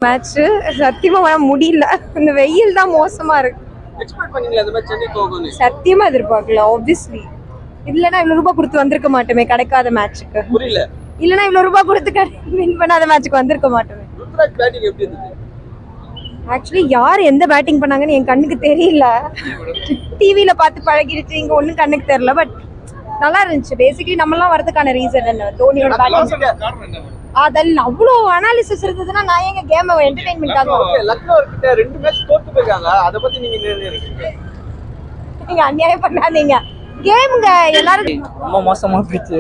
Match சத்தியமா வர முடியல. இந்த வெயில் தான் மோசமா இருக்கு. எக்ஸ்பெக்ட் பண்ணீங்களா இந்த மேட்ச் சென்னை தோக்கும்னு? சத்தியமா எதிர்பார்க்கல. ஆப்வியஸ்லி இல்லனா இவ்வளவு ரூபாய் கொடுத்து வந்திருக்க மாட்டோமே கிடைக்காத மேட்ச்சுக்கு. புரியல. இல்லனா இவ்வளவு ரூபாய் கொடுத்து வின் பண்ணாத மேட்ச்சுக்கு வந்திருக்க மாட்டோமே. ருத்ராஜ் பேட்டிங் எப்படி இருந்துச்சு? ஆக்சுவலி யார் எந்த பேட்டிங் பண்ணாங்கன்னு என் கண்ணுக்கு தெரியல. டிவில பார்த்து பழகிடுச்சு, இங்க ஒண்ணும் கண்ணுக்கு தெரியல. பட் நல்லா இருந்துச்சு. பேசிக்கலி நம்மலாம் வரதுக்கான ரீசன் என்ன, தோனியோட பேட்டிங். அதெல்லாம் அவ்வளோ அனாலிசிஸ் இருந்ததுன்னா நான் எங்க கேம் என்டர்டெயின்மெண்ட்டாக. லக்னோ கிட்ட 2 மேட்ச் தோத்து போயிருக்காங்க, அத பத்தி நீங்க என்ன நினைக்கிறீங்க? நீங்க அநியாயம் பண்ணாதீங்க. கேமுங்க எல்லாரும் ரொம்ப மோசமாக போயிடுச்சு.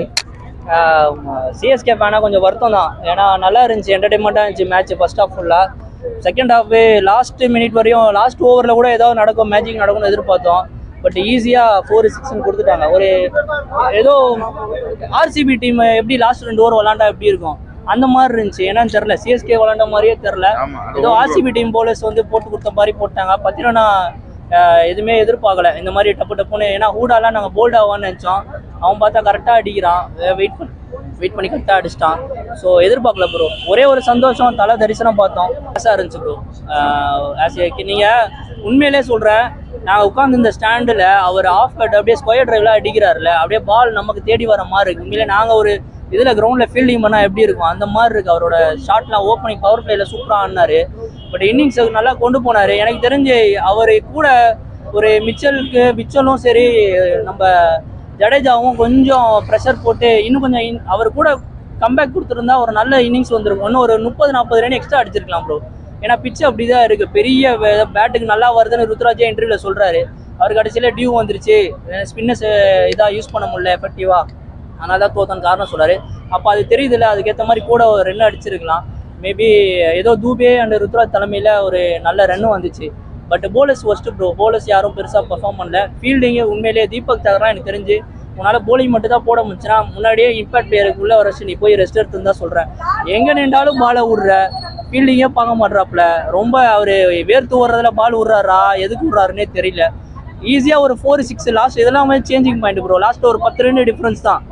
சிஎஸ்கே ஃபேனாக கொஞ்சம் வருத்தம் தான். ஏன்னா நல்லா இருந்துச்சு, என்டர்டைன்மெண்ட்டாக இருந்துச்சு மேட்ச் ஃபர்ஸ்ட் ஹாஃப் ஃபுல்லாக. செகண்ட் ஹாஃபு லாஸ்ட் மினிட் வரையும், லாஸ்ட் ஓவரில் கூட ஏதாவது நடக்கும், மேஜிக் நடக்கும்னு எதிர்பார்த்தோம். பட் ஈஸியாக 4-6 கொடுத்துட்டாங்க. ஒரு ஏதோ ஆர்சிபி டீம் எப்படி லாஸ்ட் 2 ஓவர் விளாண்டா எப்படி இருக்கும் அந்த மாதிரி இருந்துச்சு. என்னன்னு தெரில, சிஎஸ்கே விளாண்ட மாதிரியே தெரில. ஏதோ ஆர்சிபி டீம் போலர்ஸ் வந்து போட்டு கொடுத்த மாதிரி போட்டாங்க. பத்திரனா எதுவுமே எதிர்பார்க்கல இந்த மாதிரி டப்பு டப்புன்னு. ஏன்னா ஹூடாலாம் நாங்கள் போல்ட் ஆவான்னு நினச்சோம். அவன் பார்த்தா கரெக்டாக அடிக்கிறான், வெயிட் பண்ணி கரெக்டாக அடிச்சிட்டான். ஸோ எதிர்பார்க்கல ப்ரோ. ஒரே ஒரு சந்தோஷம், தலை தரிசனம் பார்த்தோம், ஆசையாக இருந்துச்சு ப்ரோ. நீங்கள் உண்மையிலே சொல்கிறேன், நாங்கள் உட்காந்து இந்த ஸ்டாண்டில் அவர் ஆஃப் கட் அப்படியே ஸ்கொயர் டிரைவ்லாம் அடிக்கிறாருல, அப்படியே பால் நமக்கு தேடி வர மாதிரி இருக்குது. உண்மையிலே நாங்கள் ஒரு இதில் கிரவுண்டில் ஃபீல்டிங் பண்ணால் எப்படி இருக்கும் அந்த மாதிரி இருக்குது. அவரோட ஷாட்லாம் ஓப்பனிங் பவர் பிளேயில் சூப்பராக ஆடினார். பட் இன்னிங்ஸை நல்லா கொண்டு போனார். எனக்கு தெரிஞ்சு அவர் கூட ஒரு மிச்சலும் சரி, நம்ம ஜடேஜாவும் கொஞ்சம் ப்ரெஷர் போட்டு இன்னும் கொஞ்சம் அவர் கூட கம்பேக் கொடுத்துருந்தா ஒரு நல்ல இன்னிங்ஸ் வந்துருக்கும். இன்னும் ஒரு 30-40 ரன் எக்ஸ்ட்ரா அடிச்சிருக்கலாம் ப்ரோ. ஏன்னா பிச்சு அப்படி தான் இருக்குது. பெரிய பேட்டுக்கு நல்லா வருதுன்னு ருத்ராஜே இன்டர்வியூவில் சொல்கிறாரு. அவர் கடைசியில் டியூ வந்துருச்சு, ஸ்பின்னர்ஸ் இதாக யூஸ் பண்ண முடியல எஃபெக்டிவாக, அதனால தான் தோத்தன் காரணம் சொல்கிறாரு. அப்போ அது தெரியுதுல்ல, அதுக்கேற்ற மாதிரி கூட ஒரு ரன் அடிச்சிருக்கலாம். மேபி ஏதோ தூபே அண்ட் ருத்ராஜ் தலைமையில் ஒரு நல்ல ரன்னும் வந்துச்சு. But bowlers worst bro. Bowlers யாரும் பெருசாக பர்ஃபார்ம் பண்ணல. ஃபீல்டிங்கு உண்மையிலேயே தீபக் சாகர்லாம் எனக்கு தெரிஞ்சு உன்னால் போலிங் மட்டும் தான் போட முடிச்சுன்னா முன்னாடியே இம்பாக்ட் பிளேயருக்குள்ளே வர நீ போய் ரெஸ்ட் எடுத்துன்னு தான் சொல்கிறேன். எங்கே நின்றாலும் பாலை விட்ற, ஃபீல்டிங்கே பார்க்க மாட்றாப்புல. ரொம்ப அவர் வேர்த்து ஓடுறதுல பால் விட்றாரா, எதுக்கு விட்றாருன்னே தெரியல. ஈஸியாக ஒரு 4-6 லாஸ்ட் இதெல்லாம் சேஞ்சிங் பாயிண்ட் ப்ரோ. லாஸ்ட் ஒரு 10 ரன் டிஃப்ரென்ஸ் தான்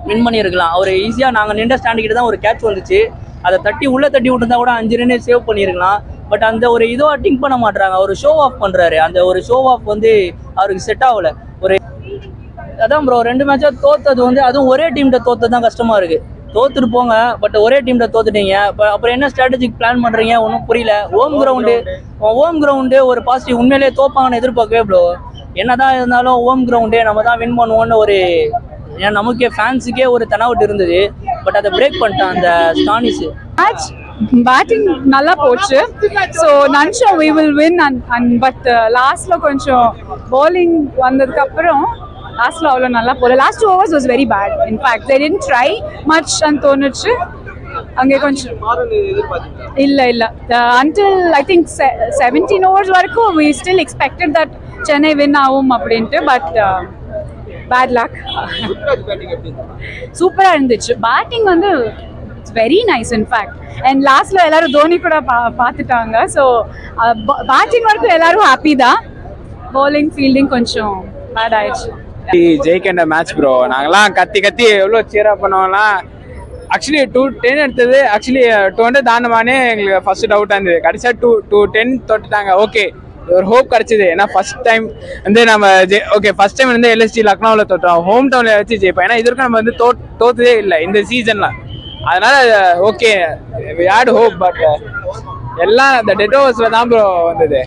வின் பண்ணியிருக்கலாம். அவர் ஈஸியாக நாங்கள் நின்ற ஸ்டாண்டுக்கிட்ட தான் ஒரு கேட்ச் வந்துச்சு, அதை உள்ளே தட்டி விட்டுருந்தா கூட 5 ரன் சேவ் பண்ணியிருக்கலாம். பட் அந்த ஒரு இதுவாக திங்க் பண்ண மாட்டாங்க. அவர் ஷோ ஆஃப் பண்ணுறாரு. அந்த ஒரு ஷோ ஆஃப் வந்து அவருக்கு செட் ஆகலை. ஒரு அதான் ப்ரோ, 2 மேட்சாக தோத்தது வந்து அதுவும் ஒரே டீம்கிட்ட தோத்தது தான் கஷ்டமாக இருக்குது. தோத்துட்டு போங்க, பட் ஒரே டீம்கிட்ட தோத்துட்டீங்க. அப்புறம் என்ன ஸ்ட்ராட்டஜிக் பிளான் பண்ணுறீங்க ஒன்றும் புரியல. ஹோம் கிரவுண்டு ஒரு பாசிட்டிவ். உண்மையிலேயே தோப்பாங்கன்னு எதிர்பார்க்கவே ப்ரோ. என்னதான் இருந்தாலும் ஹோம் கிரவுண்டே நம்ம தான் வின் பண்ணுவோன்னு ஒரு நமக்கே ஃபேன்ஸுக்கே ஒரு தெனாவட்டு இருந்தது. பட் அதை பிரேக் பண்ணிட்டான் அந்த ஸ்டானிஸ். பேட்டிங் நல்லா போச்சு. ஸோ நினச்சோம் we will win and but லாஸ்ட்டில் கொஞ்சம் bowling வந்ததுக்கு அப்புறம் லாஸ்ட்டில் அவ்வளோ நல்லா போகல. Last 2 overs was very bad. In fact they didn't try much and தோணுச்சு. அங்கே கொஞ்சம் இல்லை until I think 17 overs வரைக்கும் we still expected that Chennai win ஆகும் அப்படின்ட்டு. But bad luck. சூப்பராக இருந்துச்சு. பேட்டிங் வந்து it's very nice in fact. And லாஸ்ட்ல எல்லாரும் தோனி கூட பார்த்துட்டாங்க. ஸோ பேட்டிங் வரைக்கும் எல்லாரும் ஹாப்பி தான். பவுலிங் ஃபீல்டிங் கொஞ்சம் பேட் ஆயிடுச்சு. ஜெயிக்கின்ற மேட்ச் ப்ரோ. நாங்களாம் கத்தி எவ்வளோ சீரா பண்ணோம்லாம். ஆக்சுவலி 210 எடுத்தது. ஆக்சுவலி 200 தாண்டமானே எங்களுக்கு ஃபர்ஸ்ட் டவுட்டாக இருந்தது. கடைசியாக 210 தொட்டுட்டாங்க. ஓகே, ஒரு ஹோப் கிடைச்சிது. ஏன்னா ஃபர்ஸ்ட் டைம் வந்து நம்ம ஃபர்ஸ்ட் டைம் வந்து எல்எஸ்டி லக்னோவில் தோற்றோம். ஹோம் டவுனில் வச்சு ஜெயிப்போம். ஏன்னா இதற்கும் நம்ம வந்து தோத்ததே இல்லை இந்த சீசனில். அதனால okay we had hope. But எல்லாம் இந்த டெட் ஓவர்ஸில் தான் ப்ரோ வந்தது.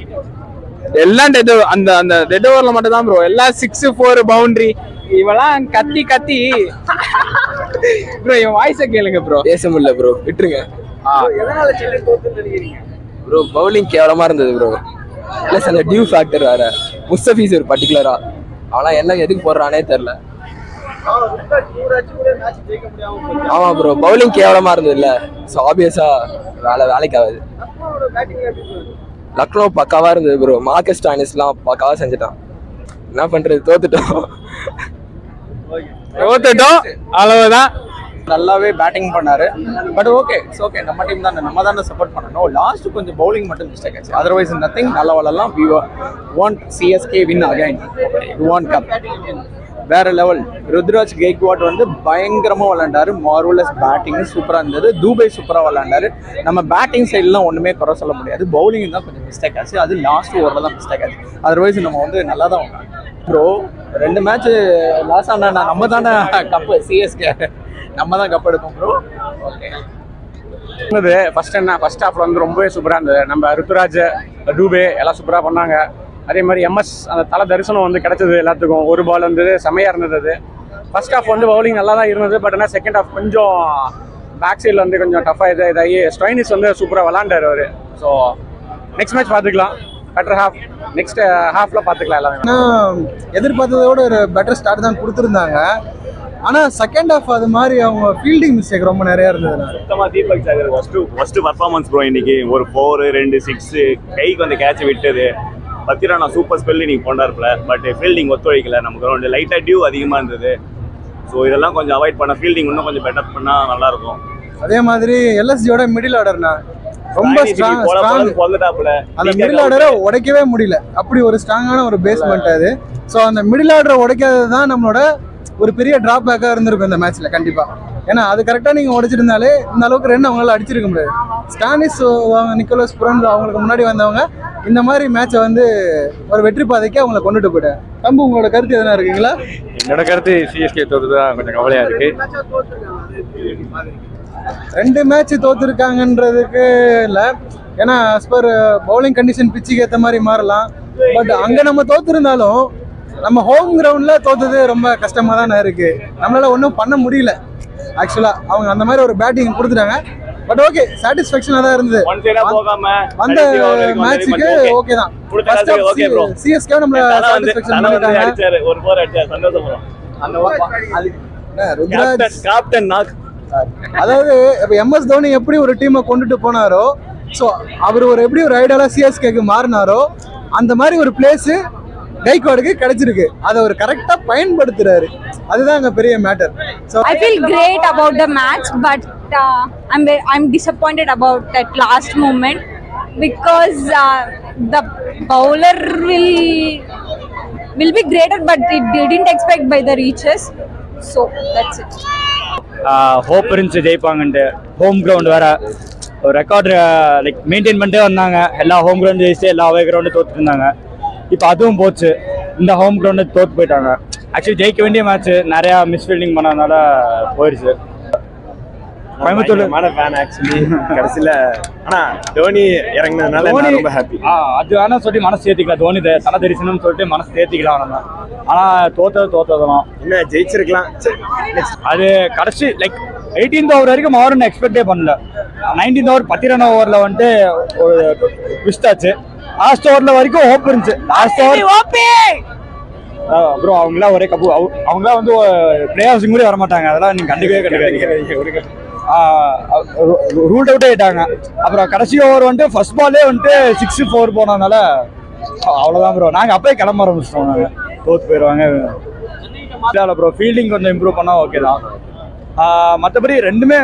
எல்லாம் அந்த டெட் ஓவரில் மட்டும் தான் ப்ரோ. எல்லாம் 6-4 பவுண்டரி. இவெல்லாம் கத்தி ப்ரோ. இவன் வாய்ஸை கேளுங்க ப்ரோ. பேச முடியல ப்ரோ, விட்டுருங்க. ப்ரோ பவுலிங் கேவலமாக இருந்தது ப்ரோ. ப்ளஸ் அந்த டியூ ஃபேக்டர் வேற. முஸ்தபீஸ் ஒரு பர்டிகுலரா ஆனால் என்ன எதுக்கு போடுறானே தெரில. ஆமா ப்ரோ, பவுலிங் கேவலமா இருந்தது இல்ல. ஸோ ஆப்வியஸா வேலைக்கு ஆகுது. லக்னோ பக்காவா இருந்தது ப்ரோ. மார்க்கஸ் ஸ்டானிஸ்லாம் பக்காவா செஞ்சுட்டான். என்ன பண்றது, தோத்துட்டோம் அவ்வளவுதான். நல்லாவே பேட்டிங் பண்ணாரு. பட் ஓகே நம்ம டீம் தான், நம்ம தானே சப்போர்ட் பண்ணணும். லாஸ்ட் கொஞ்சம் பவுலிங் மட்டும் மிஸ்டேக் ஆச்சு. Otherwise nothing. நல்ல வளரலாம். we want CSK win again. we want cup. வேற லெவல். ருத்ராஜ் கெய்க்வாட் வந்து பயங்கரமாக விளையாண்டாரு. மார்வலஸ் பேட்டிங் சூப்பராக இருந்தது. தூபை சூப்பராக விளையாண்டாரு. நம்ம பேட்டிங் சைட்லாம் ஒன்றுமே குறை சொல்ல முடியாது. பவுலிங் தான் கொஞ்சம் மிஸ்டேக் ஆச்சு. அது லாஸ்ட் ஓவரில் தான் மிஸ்டேக் ஆச்சு. அதர்வைஸ் நம்ம வந்து நல்லா தான் ப்ரோ 2 மேட்ச் லாஸ் ஆனா நம்ம தானே கப்பு சிஎஸ்கே நம்ம தான் கப் எடுப்போம் ப்ரோ. ஓகே ஃபர்ஸ்ட் ஹாஃப்ல வந்து ரொம்பவே சூப்பராக இருந்தது. நம்ம ருத்துராஜ் டூபே எல்லாம் சூப்பராக பண்ணாங்க. அதே மாதிரி எம்எஸ் அந்த தலை தரிசனம் வந்து கிடைச்சது எல்லாத்துக்கும். ஒரு பால் வந்து செமையாக இருந்தது. அது ஃபர்ஸ்ட் ஹாஃப் வந்து பவுலிங் நல்லா தான் இருந்தது. பட் ஆனால் செகண்ட் ஹாஃப் கொஞ்சம் பேக் சைடில் வந்து கொஞ்சம் டஃப்பாக இதாகி ஸ்டோயினிஸ் வந்து சூப்பராக விளாண்டாரு அவர். ஸோ நெக்ஸ்ட் மேட்ச் பார்த்துக்கலாம். பெட்டர் ஹாஃப் நெக்ஸ்ட் ஹாஃப்ல பார்த்துக்கலாம் எல்லாமே. ஏன்னா எதிர்பார்த்ததோட ஒரு பெட்டர் ஸ்டார்ட் தான் கொடுத்துருந்தாங்க. ஆனால் செகண்ட் ஹாஃப் அது மாதிரி அவங்க ஃபீல்டிங் மிஸ்டேக் ரொம்ப நிறையா இருந்தது. சுத்தமாக Deepak Sagar first performance bro. இன்னைக்கு ஒரு 4 2 6 கைக்கு வந்து கேட்ச் விட்டது. பத்திரா சூப்பர் ஸ்பெல் இன்னைக்கு கொண்டாருப்பல. But fielding ஒத்துழைக்கல. நமக்கு கிரௌண்ட் லைட்டாக டியூ அதிகமாக இருந்தது. ஸோ இதெல்லாம் கொஞ்சம் அவாய்ட் பண்ண ஃபீல்டிங் இன்னும் கொஞ்சம் பெட்டர் பண்ணால் நல்லாயிருக்கும். அதே மாதிரி எல்எஸ்ஜியோட மிடில் ஆர்டர்னா ரொம்ப ஸ்ட்ராங். அந்த மிடில் ஆர்டரை உடைக்கவே முடியல. அப்படி ஒரு ஸ்ட்ராங்கான ஒரு பேஸ்மெண்ட் அது. ஸோ அந்த மிடில் ஆர்டரை உடைக்காதது தான் நம்மளோட ஒரு பெரிய டிராபேக்காக இருந்திருக்கும் இந்த மேட்ச்ல கண்டிப்பா. ஏன்னா அது கரெக்டாக நீங்கள் உடைச்சிருந்தாலே இந்த அளவுக்கு ரன் அவங்களால அடிச்சிருக்க முடியாது. ஸ்டானிஸ் நிக்கோலஸ் புரன் அவங்களுக்கு முன்னாடி வந்தவங்க இந்த மாதிரி மேட்சை வந்து ஒரு வெற்றி பாதைக்கு அவங்கள கொண்டுட்டு போயிட்டாங்க. தம்பு உங்களோட கருத்து எதனா இருக்குங்களா? என்னோட கருத்து சிஎஸ்கே தோற்று தான் கொஞ்சம் கவலையாக இருக்கு. 2 மேட்ச் தோத்துருக்காங்கன்றதுக்கு இல்லை. ஏன்னா as per பவுலிங் கண்டிஷன் பிச்சுக்கு ஏற்ற மாதிரி மாறலாம். பட் அங்கே நம்ம தோத்துருந்தாலும் நம்ம ஹோம் கிரவுண்டில் தோத்தது ரொம்ப கஷ்டமாக தானே இருக்கு. நம்மளால ஒன்றும் பண்ண முடியல. ஆக்சுவலாக அவங்க அந்த மாதிரி ஒரு பேட்டிங் கொடுத்துட்டாங்க. பட் ஓகே சாட்டிஸ்ஃபேக்ஷனாக தான் இருந்தது. வந்த மேட்சுக்கு ஓகே தான். சிஎஸ்கே நம்மள சாட்டிஸ்ஃபேக்ஷன் பண்ணிட்டாங்க. அதாவது இப்போ எம்எஸ் தோனி எப்படி ஒரு டீமை கொண்டுட்டு போனாரோ, ஸோ அவர் எப்படி ஒரு ஐடியாலா சிஎஸ்கேக்கு மாறினாரோ அந்த மாதிரி ஒரு பிளேஸு கைக்வாடுக்கு கிடைச்சிருக்கு. அதை ஒரு கரெக்டாக பயன்படுத்துறாரு. அதுதான் அங்கே பெரிய matter. So I feel great about the match, but I'm disappointed about that last moment because the bowler will be greater, but it didn't expect by the reaches. So that's it. Hope இருந்துச்சு ஜெயிப்பாங்கன்ட்டு. Home ground வேற ஒரு record like maintain பண்ணிட்டே வந்தாங்க. எல்லா home ground ஜெயிச்சு எல்லா அவே ground தோத்துட்டு இருந்தாங்க. இப்போ அதுவும் போச்சு. இந்த ஹோம் கிரவுண்டு தோற்று போயிட்டாங்க. ஆக்சுவலி ஜெயிக்க வேண்டிய மேட்ச் நிறையா மிஸ்ஃபீல்டிங் பண்ணதுனால போயிடுச்சு. கோயம்புத்தூர் ஃபேன் ஆக்சுவலி கடைசியில். ஆனால் தோனி இறங்கினதுனால ரொம்ப ஹாப்பி. அது வேணா சொல்லி மனசு ஏற்றிக்கலாம். தோனி தலை தெரிசணும்னு சொல்லிட்டு மனசு ஏற்றிக்கலாம் நம்ம. ஆனால் தோத்ததெல்லாம் இன்னும் ஜெயிச்சிருக்கலாம். அது கடைசி லைக் 18th ஓவர் வரைக்கும் மாறும்னு எக்ஸ்பெக்டே பண்ணல. 19th ஓவர் 10 ரன் ஓவரில் வந்துட்டு ஒரு ட்விஸ்ட் ஆச்சு. லாஸ்ட் ஓவரில் வரைக்கும் ஹோப் இருந்துச்சு. லாஸ்ட் ஓவர் அப்புறம் அவங்களாம் ஒரே கப்பு. அவங்களாம் வந்து பிளே ஆஃப்ஸிங் கூட வரமாட்டாங்க. அதெல்லாம் நீங்கள் கண்டுக்கவே ரூல்ட் அவுட்டே ஆயிட்டாங்க. அப்புறம் கடைசி ஓவர் வந்துட்டு ஃபர்ஸ்ட் பாலே வந்துட்டு 6-4 போனதுனால அவ்வளோதான் ப்ரோ. நாங்கள் அப்பயே கிளம்ப ஆரம்பிச்சிட்டோம். நாங்கள் தோற்று போயிடுவாங்க. இல்லை ப்ரோ ஃபீல்டிங் கொஞ்சம் இம்ப்ரூவ் பண்ணால் ஓகே தான். மற்றபடி ரெண்டுமே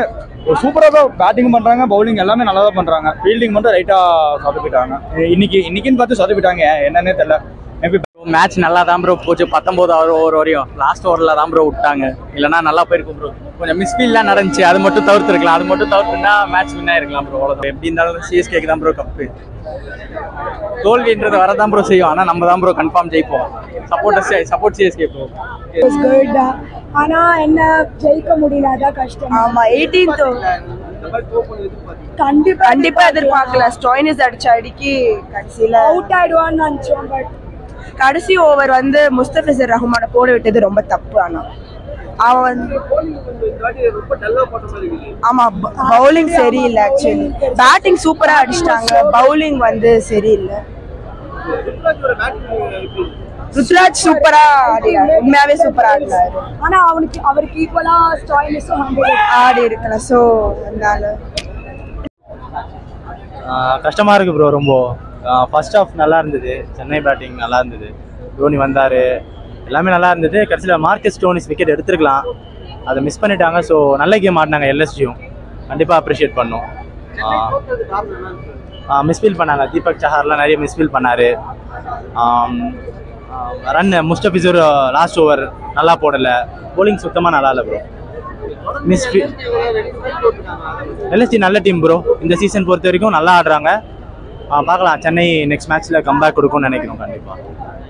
சூப்பராக தான் பேட்டிங் பண்ணுறாங்க. பவுலிங் எல்லாமே நல்லா தான் பண்ணுறாங்க. ஃபீல்டிங் மட்டும் ரைட்டாக சொதப்பிட்டாங்க. இன்னைக்குன்னு பார்த்து சொதப்பிட்டாங்க. என்னன்னே தெரியல. மேபி மேட்ச் நல்லா தான் ப்ரோ போச்சு. 19th ஓவர் வரையும் லாஸ்ட் ஓவரில் தான் ப்ரோ விட்டாங்க. இல்லைனா நல்லா போயிருக்கும் ப்ரோ. கொஞ்சம் மிஸ்ஃபீல்லாம் நடந்துச்சு. அது மட்டும் தவிர்த்துருக்கலாம். அது மட்டும் தவிர்த்துனா மேட்ச் வின் ஆயிருக்கலாம் ப்ரோ. அவ்வளோதான். எப்படி இருந்தாலும் சிஎஸ்கேக்கு தான் ப்ரோ கப்பு. தோல்வின்றது வரதான் ப்ரோ செய்யும். ஆனால் நம்ம தான் ப்ரோ கன்ஃபார்ம் ஜெயிப்போம். Support CSK bro. ஆனா என்ன ஜெயிக்க முடியல. அதான் கஷ்டம். ஆமா 18th கண்டிப்பா எதிர்பார்க்கல. ஸ்டோயினிஸ் அடிச்ச அடிக்கி கடைசியில அவுட் ஆயிடுவான்னு நினைச்சோம். பட் கடைசி ஓவர் வந்து முஸ்தபிசர் ரஹ்மான போட விட்டது ரொம்ப தப்பு. ஆனா அவன் ஆமா பவுலிங் சரியில்லை. ஆக்சுவலி பேட்டிங் சூப்பரா அடிச்சிட்டாங்க. பவுலிங் வந்து சரியில்லை. ருத்ராஜ் சூப்பரா ஆடினாரு. உண்மையாவே சூப்பரா ஆடினாரு. ஆனா அவருக்கு ஈக்குவலா ஸ்டாயினிஸும் ஆடி இருக்கலாம். ஸோ அதனால கஷ்டமாக இருக்குது ப்ரோ. ரொம்ப ஃபர்ஸ்ட் ஹாஃப் நல்லா இருந்தது. சென்னை பேட்டிங் நல்லா இருந்தது. தோனி வந்தார். எல்லாமே நல்லா இருந்தது. கடைசியில் மார்க்கஸ் ஸ்டோனிஸ் விக்கெட் எடுத்துருக்கலாம். அதை மிஸ் பண்ணிட்டாங்க. ஸோ நல்ல கேம் ஆடினாங்க. எல்எஸ்ஜியும் கண்டிப்பாக அப்ரிஷியேட் பண்ணோம். மிஸ்ஃபீல் பண்ணாங்க. தீபக் சஹார்லாம் நிறைய மிஸ்ஃபீல் பண்ணார். ரன் முஸ்டபிசூர் லாஸ்ட் ஓவர் நல்லா போடலை. போலிங் சுத்தமாக நல்லா இல்லை ப்ரோ. எல்எஸ்ஜி நல்ல டீம் ப்ரோ. இந்த சீசன் பொறுத்த வரைக்கும் நல்லா ஆடுறாங்க. பார்க்கலாம், சென்னை நெக்ஸ்ட் மேட்ச்சில் கம்பேக் கொடுக்கும்னு நினைக்கிறோம் கண்டிப்பாக.